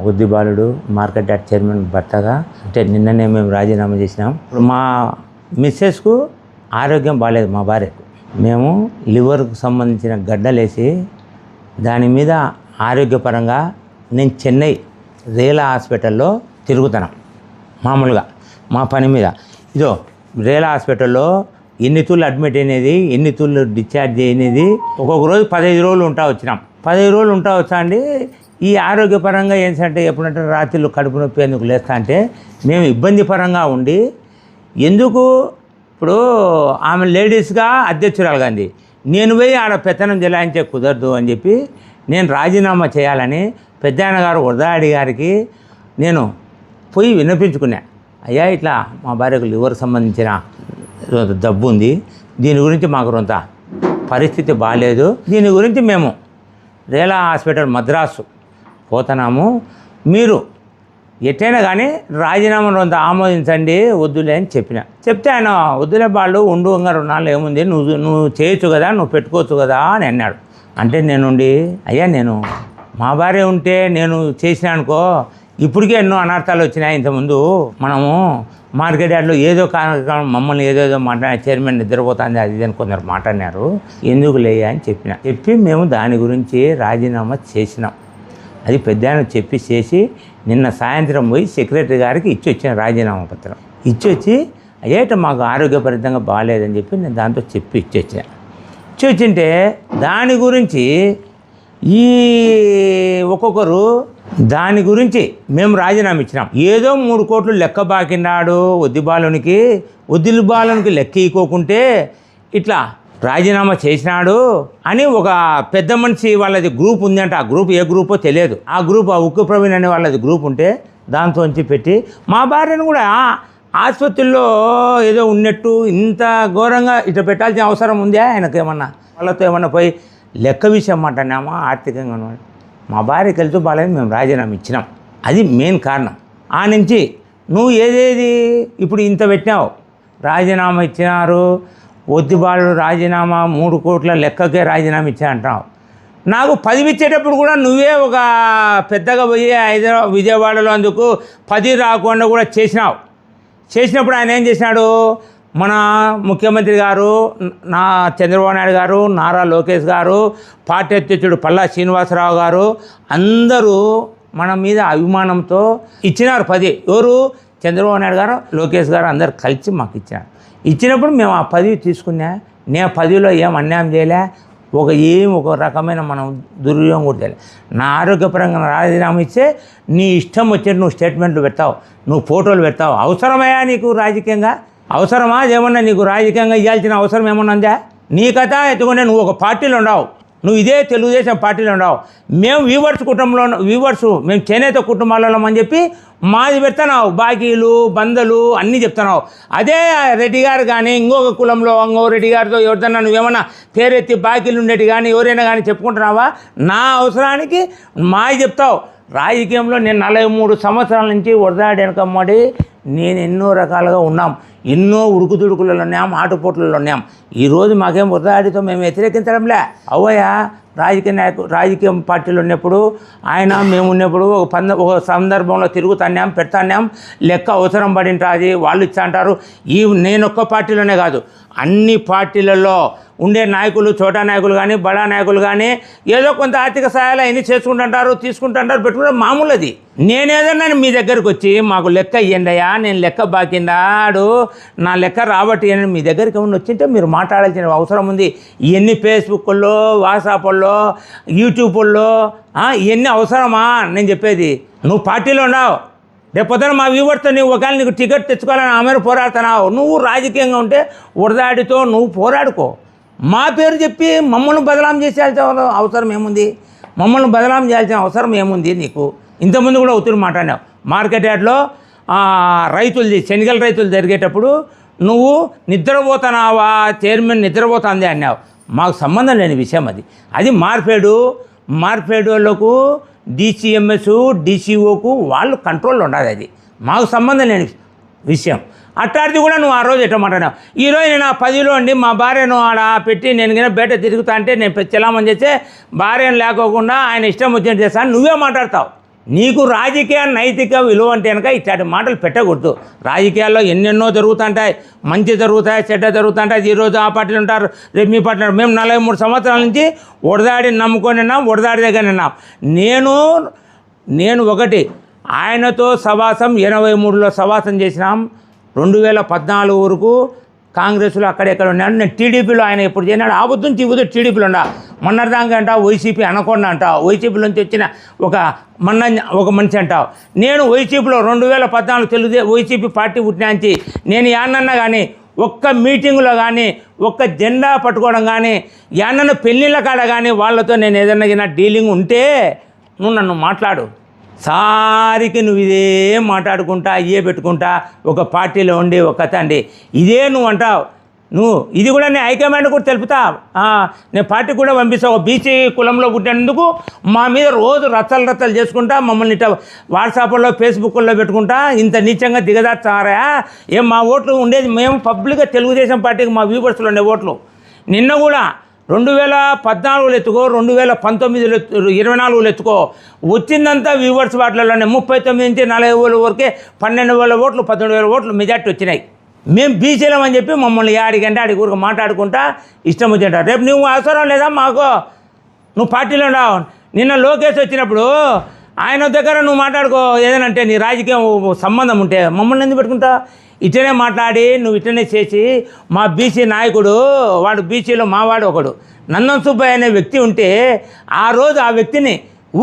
బుద్ధిబాలుడు market yard chairman భర్తగా అంటే నిన్ననే మేము రాజీనామా చేసినాం. ఇప్పుడు మా మిస్సెస్కు ఆరోగ్యం బాగాలేదు, మా భార్యకు. మేము లివర్కు సంబంధించిన గడ్డలేసి దాని మీద ఆరోగ్యపరంగా నేను చెన్నై రేలా హాస్పిటల్లో తిరుగుతున్నాం. మామూలుగా మా పని మీద ఇదో రేలా హాస్పిటల్లో ఎన్ని తూళ్ళు అడ్మిట్ అయినది, ఎన్ని తూళ్ళు డిశ్చార్జ్ అయినది, ఒక్కొక్క రోజు 15 రోజులు ఉంటా వచ్చినాం. 15 రోజులు ఉంటా వచ్చా అండి. ఈ ఆరోగ్యపరంగా ఏంటంటే ఎప్పుడంటే రాత్రిళ్ళు కడుపు నొప్పి ఎందుకు లేస్తా అంటే మేము ఇబ్బంది పరంగా ఉండి ఎందుకు ఇప్పుడు ఆమె లేడీస్గా అధ్యక్షురాలు గాంధీ నేను పోయి ఆడ పెత్తనం జలాయించే కుదరదు అని చెప్పి నేను రాజీనామా చేయాలని పెద్దాయన గారు వరదాడి గారికి నేను పోయి విన్నపించుకున్నా. అయ్యా ఇట్లా మా భార్యకు లివర్ సంబంధించిన జబ్బు ఉంది, దీని గురించి మాకు కొంత పరిస్థితి బాగాలేదు, దీని గురించి మేము రేలా హాస్పిటల్ మద్రాసు పోతున్నాము, మీరు ఎట్టైనా కానీ రాజీనామా కొంత ఆమోదించండి వద్దులే అని చెప్తే ఆయన వద్దులే వాళ్ళు ఉండు ఇంకా 2 నాళ్ళు ఏముంది, నువ్వు చేయొచ్చు కదా, నువ్వు పెట్టుకోవచ్చు కదా అని అన్నాడు. అంటే నేనుండి అయ్యా నేను మా భార్య ఉంటే నేను చేసినా అనుకో ఇప్పటికే ఎన్నో అనర్థాలు వచ్చినాయి. ఇంతకుముందు మనము మార్కెట్ యార్డ్లో ఏదో కార్యక్రమం మమ్మల్ని ఏదేదో మాట్లాడిన చైర్మన్ నిద్రపోతుంది అది అని కొందరు మాట్లాడినారు, ఎందుకు లేయా అని చెప్పి మేము దాని గురించి రాజీనామా చేసినాం. అది పెద్ద చేసి నిన్న సాయంత్రం పోయి సెక్రటరీ గారికి ఇచ్చొచ్చిన రాజీనామా పత్రం ఇచ్చొచ్చి అయ్యేట మాకు ఆరోగ్యపరితంగా బాగాలేదని చెప్పి నేను దాంతో ఇచ్చొచ్చింటే దాని గురించి ఈ ఒక్కొక్కరు దాని గురించి మేము రాజీనామా ఇచ్చినాం. ఏదో 3 కోట్లు లెక్క బాకిన్నాడు వద్దిబాలునికి లెక్క ఇవ్వకుంటే ఇట్లా రాజీనామా చేసినాడు అని ఒక పెద్ద మనిషి వాళ్ళది గ్రూప్ ఉందంట. ఆ గ్రూప్ ఏ గ్రూపో తెలియదు. ఆ గ్రూప్ ఆ ఉక్కు ప్రవీణ్ అనే వాళ్ళది గ్రూప్ ఉంటే దాంతోంచి పెట్టి మా భార్యను కూడా ఆసుపత్రిలో ఏదో ఉన్నట్టు ఇంత ఘోరంగా ఇట్లా పెట్టాల్సిన అవసరం ఉందా ఆయనకేమన్నా? వాళ్ళతో ఏమన్నా పోయి లెక్క విషయం అంటున్నామా ఆర్థికంగా మా భార్యకి వెళ్తూ బాగాలేదు మేము రాజీనామా ఇచ్చినాం. అది మెయిన్ కారణం. ఆ నుంచి నువ్వు ఏదేది ఇప్పుడు ఇంత పెట్టినావు, రాజీనామా ఇచ్చినారు, వద్దిబాలు రాజీనామా 3 కోట్ల లెక్కకే రాజీనామా ఇచ్చా అంటున్నావు. నాకు 10 ఇచ్చేటప్పుడు కూడా నువ్వే ఒక పెద్దగా పోయి విజయవాడలో అందుకు 10 రాకుండా కూడా చేసినప్పుడు ఆయన ఏం చేసినాడు, మన ముఖ్యమంత్రి గారు చంద్రబాబు నాయుడు గారు, నారా లోకేష్ గారు, పార్టీ అధ్యక్షుడు పల్లా శ్రీనివాసరావు గారు అందరూ మన మీద అభిమానంతో ఇచ్చినారు 10. ఎవరు? చంద్రబాబు నాయుడు గారు, లోకేష్ గారు అందరు కలిసి మాకు ఇచ్చినప్పుడు మేము ఆ 10 తీసుకున్నా. నేను 10లో ఏం అన్యాయం చేయలే, ఒక రకమైన మనం దుర్వినియోగం కూడా చేయలే. నా ఆరోగ్యపరంగా రాజీనామా ఇచ్చే నీ ఇష్టం వచ్చేట్టు నువ్వు స్టేట్మెంట్లు పెడతావు, నువ్వు ఫోటోలు పెడతావు. అవసరమయ్యా నీకు రాజకీయంగా? అవసరమా? ఏమన్నా నీకు రాజకీయంగా ఇవ్వాల్సిన అవసరం ఏమన్నా ఉందా? నీ కథ ఎత్తుకుంటే నువ్వు ఒక పార్టీలో ఉండవు, నువ్వు ఇదే తెలుగుదేశం పార్టీలో ఉండవు. మేము మేము చేనేత కుటుంబాలలో అని చెప్పి మాది పెడుతున్నావు, బాకీలు బందలు అన్నీ చెప్తున్నావు. అదే రెడ్డి గారు కానీ ఇంకొక కులంలో ఇంకో రెడ్డి గారితో ఎవరిదన్నా నువ్వేమన్నా పేరెత్తి బాకీలు ఉండేటి కానీ ఎవరైనా కానీ చెప్పుకుంటున్నావా? నా అవసరానికి మాది చెప్తావు. రాజకీయంలో నేను 43 సంవత్సరాల నుంచి వరదాడి వెనకమ్మడి నేను ఎన్నో రకాలుగా ఉన్నాం, ఎన్నో ఉడుకుతుడుకులలో ఉన్నాం, ఆటుపోట్లలో ఉన్నాం. ఈరోజు మాకేం వరదాడితో మేము వ్యతిరేకించడంలే. అవయ్యా రాజకీయ పార్టీలు ఉన్నప్పుడు మేము ఉన్నప్పుడు ఒక సందర్భంలో తిరుగుతాన్నాం, పెడతాన్నాం, లెక్క అవసరం పడింటుంది, వాళ్ళు ఇచ్చా అంటారు. నేను ఒక్క పార్టీలోనే కాదు, అన్ని పార్టీలలో ఉండే నాయకులు, చోటా నాయకులు కానీ బడా నాయకులు కానీ ఏదో కొంత ఆర్థిక సహాయాలు అన్నీ చేసుకుంటుంటారు, తీసుకుంటుంటారు, పెట్టుకుంటారు, మామూలు. అది నేనేదన్నా మీ దగ్గరికి వచ్చి మాకు లెక్క ఇవ్వండి అయ్యా, నేను లెక్క బాకిందాడు, నా లెక్క రాబట్టి అని మీ దగ్గరికి ఏమన్నా వచ్చింటే మీరు మాట్లాడాల్సిన అవసరం ఉంది. ఇవన్నీ ఫేస్బుక్లో, వాట్సాప్లో, యూట్యూబ్లో ఇవన్నీ అవసరమా? నేను చెప్పేది నువ్వు పార్టీలో ఉన్నావు, రేపొద్దున మా వ్యూవర్తో నువ్వు ఒకవేళ నీకు టికెట్ తెచ్చుకోవాలని ఆమె పోరాడుతున్నావు. నువ్వు రాజకీయంగా ఉంటే వరదాడితో నువ్వు పోరాడుకో. మా పేరు చెప్పి మమ్మల్ని బదనాం చేసేయాల్సిన అవసరం ఏముంది? మమ్మల్ని బదనాం చేయాల్సిన అవసరం ఏముంది నీకు? ఇంతకుముందు కూడా ఉత్తరం మాట్లాడినావు. మార్కెట్ యార్డ్లో శనగల రైతులు జరిగేటప్పుడు నువ్వు నిద్రపోతున్నావా, చైర్మన్ నిద్రపోతుంది అన్నావు. మాకు సంబంధం లేని విషయం అది మార్పేడు వాళ్ళకు డిసిఎంఎస్ డిసిఓకు వాళ్ళు కంట్రోల్లో ఉండాలి. అది మాకు సంబంధం లేని విషయం. అట్లాంటిది కూడా నువ్వు ఆ రోజు ఎట్లా మాట్లాడినావు. ఈరోజు నేను ఆ 10లో అండి మా భార్యను ఆడ పెట్టి నేను కింద బయట తిరుగుతా అంటే నేను చెలామని చేస్తే భార్యను లేకోకుండా ఆయన ఇష్టం వచ్చినట్టు చేస్తాను నువ్వే మాట్లాడతావు. నీకు రాజకీయ నైతిక విలువ అంటే కనుక ఇట్లాంటి మాటలు పెట్టకూడదు. రాజకీయాల్లో ఎన్నెన్నో జరుగుతుంటాయి, మంచి జరుగుతాయి, చెడ్డ జరుగుతుంటాయి. ఈరోజు ఆ పార్టీలు ఉంటారు, రేపు మీ పార్టీ. మేము 43 సంవత్సరాల నుంచి వడదాడిని నమ్ముకొని ఉన్నాం, వడదాడి దగ్గర ఉన్నాం. నేను ఒకటి ఆయనతో సవాసం 83లో సవాసం చేసినాం. 2014 వరకు కాంగ్రెస్లో అక్కడెక్కడ ఉన్నాడు. నేను టీడీపీలో ఆయన ఎప్పుడు చేయనాడు, ఆబుద్ధం తీబుద్దు టీడీపీలో ఉండా. మొన్నటిదాకా అంటావు వైసీపీ అనకుండా అంటావు, వైసీపీ నుంచి వచ్చిన ఒక మనిషి అంటావు. నేను వైసీపీలో 2014 వైసీపీ పార్టీ పుట్టినాంచి నేను యాన్నన్నా కానీ ఒక్క మీటింగులో కానీ ఒక్క జెండా పట్టుకోవడం కానీ యాన్నన్న పెళ్ళిళ్ళ కాడ కానీ వాళ్ళతో నేను ఏదన్నా డీలింగ్ ఉంటే నువ్వు నన్ను మాట్లాడు. సారికి నువ్వు ఇదే మాట్లాడుకుంటా, ఇవే పెట్టుకుంటా, ఒక పార్టీలో ఉండి ఒక కథ అండి ఇదే నువ్వు అంటావు. నువ్వు ఇది కూడా నేను హైకమాండ్ కూడా తెలుపుతా, నేను పార్టీ కూడా పంపిస్తా. ఒక బీసీ కులంలో పుట్టినందుకు మా మీద రోజు రచ్చలు చేసుకుంటా, మమ్మల్ని ఇట్లా వాట్సాప్లో ఫేస్బుక్లో పెట్టుకుంటా, ఇంత నీచంగా దిగదార్చారా? ఏం మా ఓట్లు ఉండేది మేము పబ్లిక్గా తెలుగుదేశం పార్టీకి మా వ్యూవర్స్లో ఉండే ఓట్లు. నిన్న కూడా 2014 ఎత్తుకో, 2019 24 ఎత్తుకో, వచ్చిందంతా వ్యూవర్స్ వాటిలోనే 39 నుంచి 40,000 వరకే 12,000 ఓట్లు 17,000 ఓట్లు మెజార్టీ వచ్చినాయి. మేము బీసీలం అని చెప్పి మమ్మల్ని ఆడికంటే ఆడి ఊరికి మాట్లాడుకుంటా ఇష్టం వచ్చింటారు. రేపు నువ్వు అవసరం లేదా మాకు, నువ్వు పార్టీలో ఉండవు. నిన్న లోకేష్ వచ్చినప్పుడు ఆయన దగ్గర నువ్వు మాట్లాడుకో ఏదనంటే, నీ రాజకీయం సంబంధం ఉంటే మమ్మల్ని ఎందుకు పెట్టుకుంటా? ఇట్లనే మాట్లాడి నువ్వు ఇట్లనే చేసి మా బీసీ నాయకుడు, వాడు బీసీలో మావాడు ఒకడు నందన్ సుబ్బయ్య అనే వ్యక్తి ఉంటే ఆ రోజు ఆ వ్యక్తిని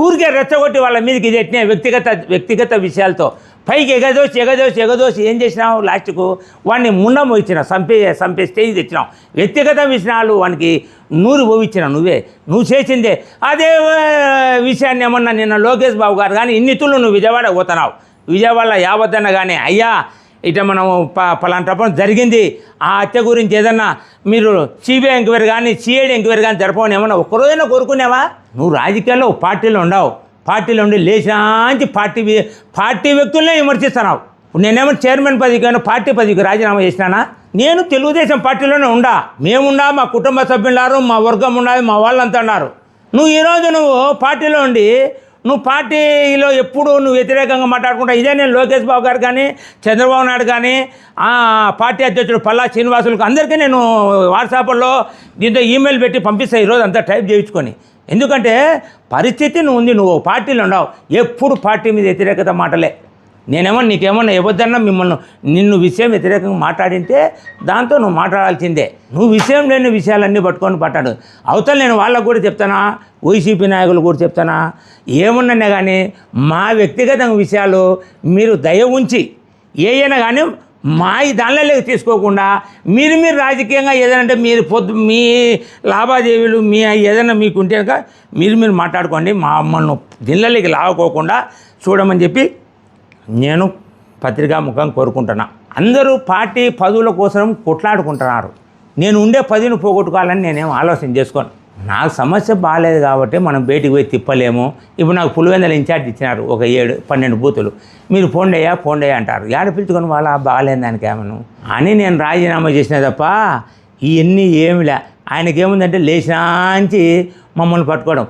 ఊరికే రెచ్చగొట్టి వాళ్ళ మీదకి ఇది ఎట్టినా వ్యక్తిగత విషయాలతో పైకి ఎగదోసి ఏం చేసినావు? లాస్ట్కు వాడిని ముండం పోయించిన సంపే స్టేజ్ తెచ్చినావు. వ్యక్తిగత విషయాలు వానికి నూరు పోయించిన నువ్వు చేసిందే. అదే విషయాన్ని ఏమన్నా నిన్న లోకేష్ బాబు గారు కానీ ఇన్నితులు నువ్వు విజయవాడ పోతున్నావు. విజయవాడలో యావద్దన్న కానీ అయ్యా ఇట మనం పలాంటప్పుడు జరిగింది, ఆ హత్య గురించి ఏదన్నా మీరు సిబిఐ ఎంక్వైరీ కానీ సిఐడి ఎంక్వైరీ కానీ జరపని ఏమన్నా ఒక్కరోజైనా కోరుకునేవా? నువ్వు రాజకీయాల్లో పార్టీలో ఉండవు, పార్టీలో ఉండి లేచాంచి పార్టీ వ్యక్తులనే విమర్శిస్తున్నావు. ఇప్పుడు నేనేమో చైర్మన్ పదవికి పార్టీ పదవికి రాజీనామా చేసినానా? నేను తెలుగుదేశం పార్టీలోనే మేముండా, మా కుటుంబ సభ్యులు, మా వర్గం ఉన్నది, మా వాళ్ళంతా ఉన్నారు. నువ్వు ఈరోజు పార్టీలో ఉండి నువ్వు పార్టీలో ఎప్పుడు నువ్వు వ్యతిరేకంగా మాట్లాడుకుంటా. ఇదే నేను లోకేష్ బాబు గారు కానీ చంద్రబాబు నాయుడు కానీ పార్టీ అధ్యక్షుడు పల్లా శ్రీనివాసులకు అందరికీ నేను వాట్సాప్లో దీంతో ఈమెయిల్ పెట్టి పంపిస్తాను ఈరోజు అంతా టైప్ చేయించుకొని. ఎందుకంటే పరిస్థితి నువ్వు పార్టీలో ఉండవు, ఎప్పుడు పార్టీ మీద వ్యతిరేకత మాటలే. నేనేమన్నా నీకేమన్నా ఇవ్వద్దన్నా నిన్ను విషయం వ్యతిరేకంగా మాట్లాడింటే దాంతో నువ్వు మాట్లాడాల్సిందే. నువ్వు విషయం లేని విషయాలన్నీ పట్టుకొని పట్టాడు. అవతల నేను వాళ్ళకు కూడా చెప్తానా, వైసీపీ నాయకులు కూడా చెప్తానా, ఏమున్నా కానీ మా వ్యక్తిగత విషయాలు మీరు దయ ఉంచి ఏదైనా కానీ మా ఈ దానిలోకి తీసుకోకుండా మీరు రాజకీయంగా ఏదైనా మీరు మీ లావాదేవీలు మీ ఏదైనా మీకు ఉంటే కనుక మీరు మాట్లాడుకోండి. మమ్మల్ని దీనిలోకి లావుకోకుండా చూడమని చెప్పి నేను పత్రికాముఖం కోరుకుంటున్నా. అందరూ పార్టీ పదవుల కోసం కొట్లాడుకుంటున్నారు. నేను ఉండే పదవిని పోగొట్టుకోవాలని నేనేం ఆలోచన చేసుకోను. నాకు సమస్య బాగాలేదు కాబట్టి మనం బయటికి పోయి తిప్పలేము. ఇప్పుడు నాకు పులివెందుల ఇన్ఛార్జ్ ఇచ్చినారు, ఒక 7-12 బూతులు. మీరు పోండయ్యా అంటారు. ఏడ పిలుచుకొని వాళ్ళ బాగాలేని దానికి ఏమను అని నేను రాజీనామా చేసినా తప్ప ఇవన్నీ ఏమిలే. ఆయనకేముందంటే లేచాంచి మమ్మల్ని పట్టుకోవడం.